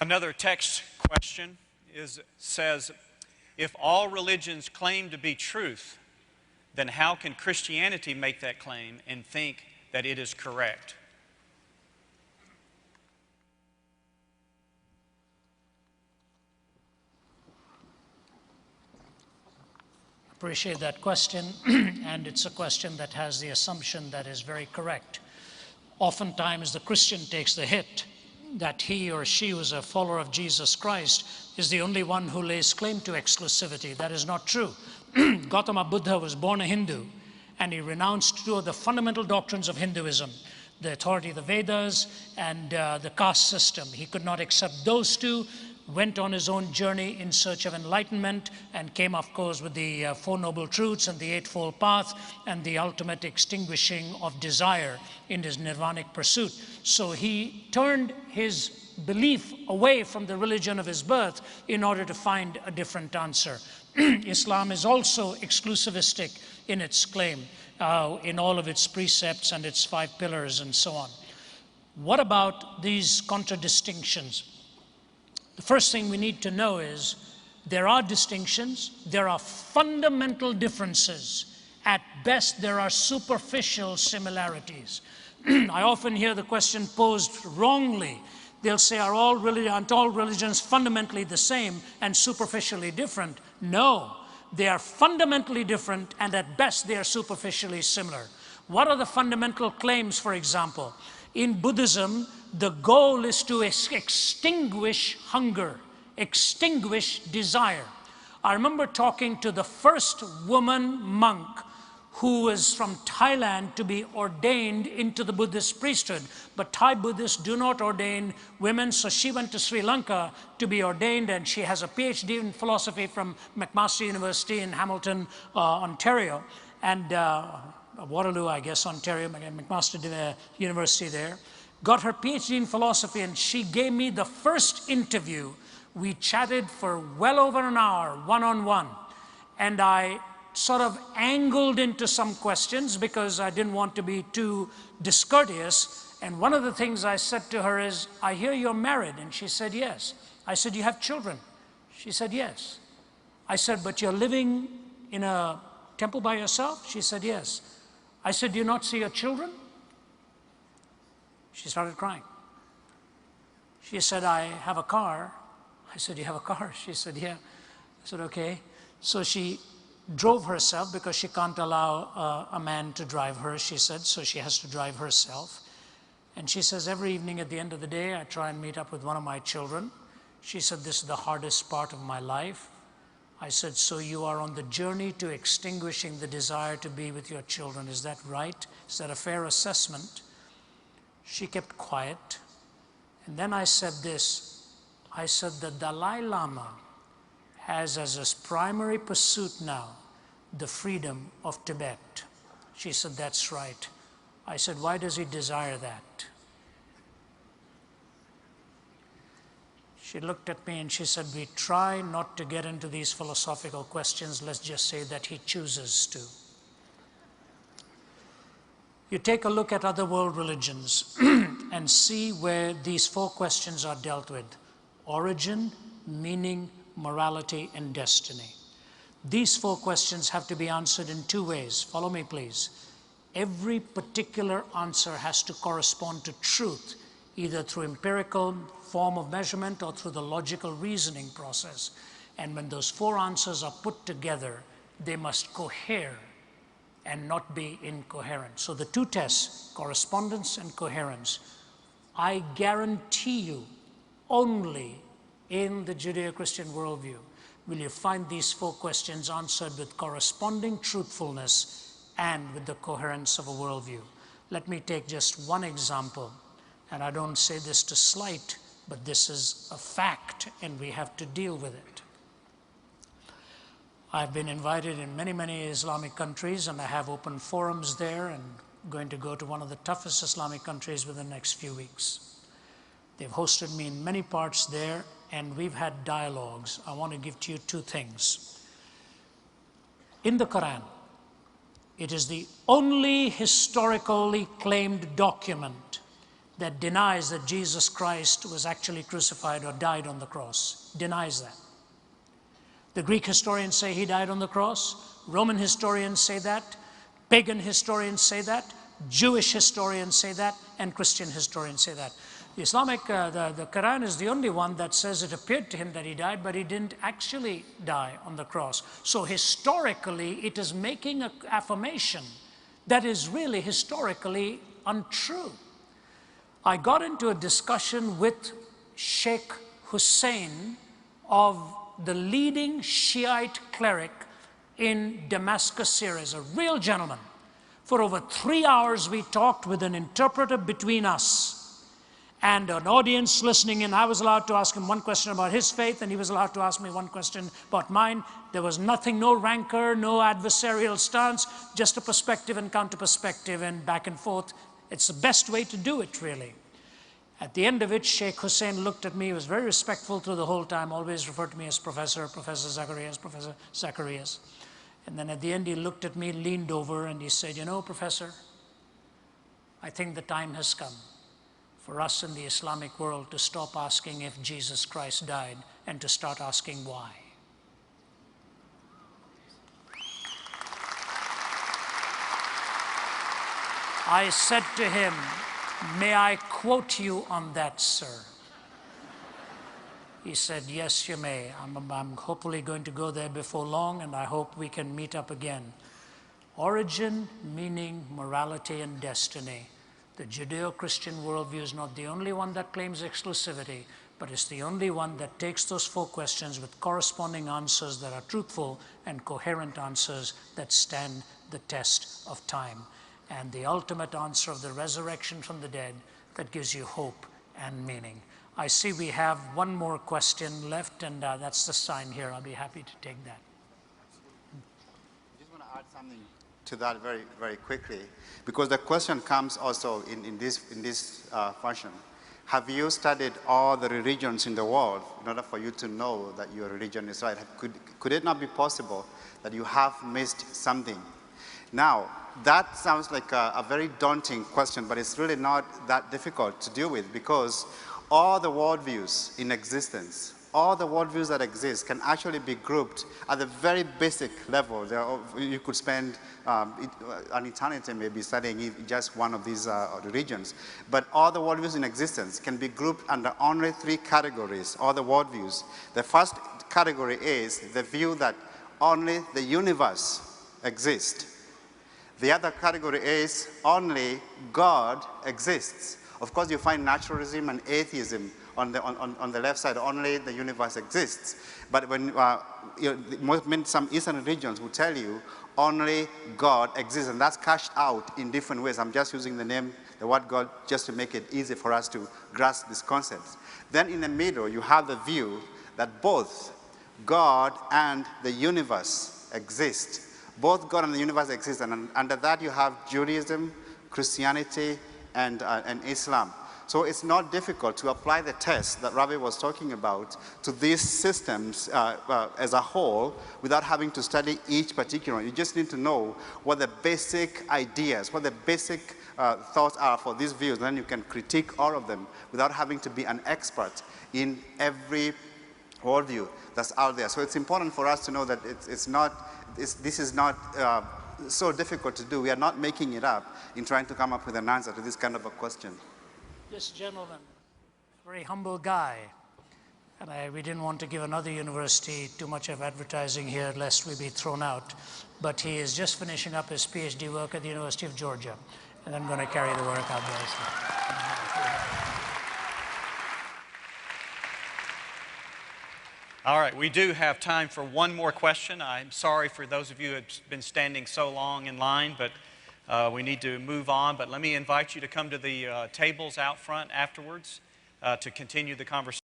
Another text question says, if all religions claim to be truth, then how can Christianity make that claim and think that it is correct? Appreciate that question, and it's a question that has the assumption that is very correct. Oftentimes the Christian takes the hit that he or she who is a follower of Jesus Christ is the only one who lays claim to exclusivity. That is not true. Gautama Buddha was born a Hindu, and he renounced two of the fundamental doctrines of Hinduism, the authority of the Vedas and the caste system. He could not accept those two, went on his own journey in search of enlightenment, and came, of course, with the Four Noble Truths and the Eightfold Path and the ultimate extinguishing of desire in his nirvanic pursuit. So he turned his belief away from the religion of his birth in order to find a different answer. Islam is also exclusivistic in its claim, in all of its precepts and its 5 pillars and so on. What about these contradistinctions? The first thing we need to know is there are distinctions, there are fundamental differences. At best, there are superficial similarities. I often hear the question posed wrongly. They'll say, aren't all religions fundamentally the same and superficially different? No, they are fundamentally different, and at best they are superficially similar. What are the fundamental claims, for example? In Buddhism, the goal is to extinguish hunger, extinguish desire. I remember talking to the first woman monk who was from Thailand to be ordained into the Buddhist priesthood. But Thai Buddhists do not ordain women, so she went to Sri Lanka to be ordained, and she has a PhD in philosophy from McMaster University in Hamilton, Ontario, and Waterloo, I guess, Ontario, McMaster University there. Got her PhD in philosophy, and she gave me the first interview. We chatted for well over an hour, one-on-one, and I sort of angled into some questions because I didn't want to be too discourteous. And one of the things I said to her is, I hear you're married. And she said, yes. I said, you have children? She said, yes. I said, but you're living in a temple by yourself? She said, yes. I said, do you not see your children? She started crying. She said, I have a car. I said, you have a car? She said, yeah. I said, okay. So she drove herself because she can't allow a man to drive her, she said, so she has to drive herself. And she says, every evening at the end of the day, I try and meet up with one of my children. She said, this is the hardest part of my life. I said, so you are on the journey to extinguishing the desire to be with your children. Is that right? Is that a fair assessment? She kept quiet. And then I said this. I said, the Dalai Lama has as his primary pursuit now the freedom of Tibet. She said, that's right. I said, why does he desire that? She looked at me and she said, we try not to get into these philosophical questions. Let's just say that he chooses to. You take a look at other world religions and see where these 4 questions are dealt with: origin, meaning, morality, and destiny. These 4 questions have to be answered in 2 ways. Follow me, please. Every particular answer has to correspond to truth, either through empirical form of measurement or through the logical reasoning process. And when those 4 answers are put together, they must cohere and not be incoherent. So the 2 tests, correspondence and coherence, I guarantee you only in the Judeo-Christian worldview will you find these 4 questions answered with corresponding truthfulness and with the coherence of a worldview. Let me take just one example, and I don't say this to slight, but this is a fact and we have to deal with it. I've been invited in many, many Islamic countries, and I have open forums there, and I'm going to go to one of the toughest Islamic countries within the next few weeks. They've hosted me in many parts there, and we've had dialogues. I want to give to you 2 things. In the Quran, it is the only historically claimed document that denies that Jesus Christ was actually crucified or died on the cross. Denies that. The Greek historians say he died on the cross. Roman historians say that. Pagan historians say that. Jewish historians say that. And Christian historians say that. The the Quran is the only one that says it appeared to him that he died, but he didn't actually die on the cross. So historically, it is making an affirmation that is really historically untrue. I got into a discussion with Sheikh Hussein of the leading Shiite cleric in Damascus, Syria, a real gentleman. For over 3 hours, we talked with an interpreter between us and an audience listening in. I was allowed to ask him one question about his faith, and he was allowed to ask me one question about mine. There was nothing, no rancor, no adversarial stance, just a perspective and counter-perspective and back and forth. It's the best way to do it, really. At the end of it, Sheikh Hussein looked at me. He was very respectful through the whole time, always referred to me as Professor Zacharias. And then at the end, he looked at me, leaned over, and he said, "You know, Professor, I think the time has come for us in the Islamic world to stop asking if Jesus Christ died and to start asking why." I said to him, "May I quote you on that, sir?" He said, "Yes, you may. I'm hopefully going to go there before long, and I hope we can meet up again." Origin, meaning, morality, and destiny. The Judeo-Christian worldview is not the only one that claims exclusivity, but it's the only one that takes those 4 questions with corresponding answers that are truthful and coherent answers that stand the test of time. And the ultimate answer of the resurrection from the dead that gives you hope and meaning. I see we have one more question left, and that's the sign here. I'll be happy to take that. I just want to add something to that very, very quickly, because the question comes also in this fashion. Have you studied all the religions in the world in order for you to know that your religion is right? Could it not be possible that you have missed something? Now, that sounds like a very daunting question, but it's really not that difficult to deal with, because all the worldviews in existence, all the worldviews that exist can actually be grouped at the very basic level. You could spend an eternity maybe studying just one of these religions. But all the worldviews in existence can be grouped under only 3 categories, all the worldviews. The first category is the view that only the universe exists. The other category is only God exists. Of course, you find naturalism and atheism on the left side, only the universe exists. But when some Eastern religions will tell you only God exists, and that's cashed out in different ways. I'm just using the word God, just to make it easy for us to grasp these concepts. Then in the middle, you have the view that both God and the universe exist. Both God and the universe exist, and under that you have Judaism, Christianity, and Islam. So it's not difficult to apply the test that Ravi was talking about to these systems as a whole without having to study each particular one. You just need to know what the basic ideas, what the basic thoughts are for these views, and then you can critique all of them without having to be an expert in every worldview that's out there. So it's important for us to know that this is not so difficult to do. We are not making it up in trying to come up with an answer to this kind of a question. This gentleman, very humble guy, and we didn't want to give another university too much of advertising here lest we be thrown out, but he is just finishing up his PhD work at the University of Georgia, and I'm going to carry the work out there. All right, we do have time for one more question. I'm sorry for those of you who have been standing so long in line, but we need to move on. But let me invite you to come to the tables out front afterwards to continue the conversation.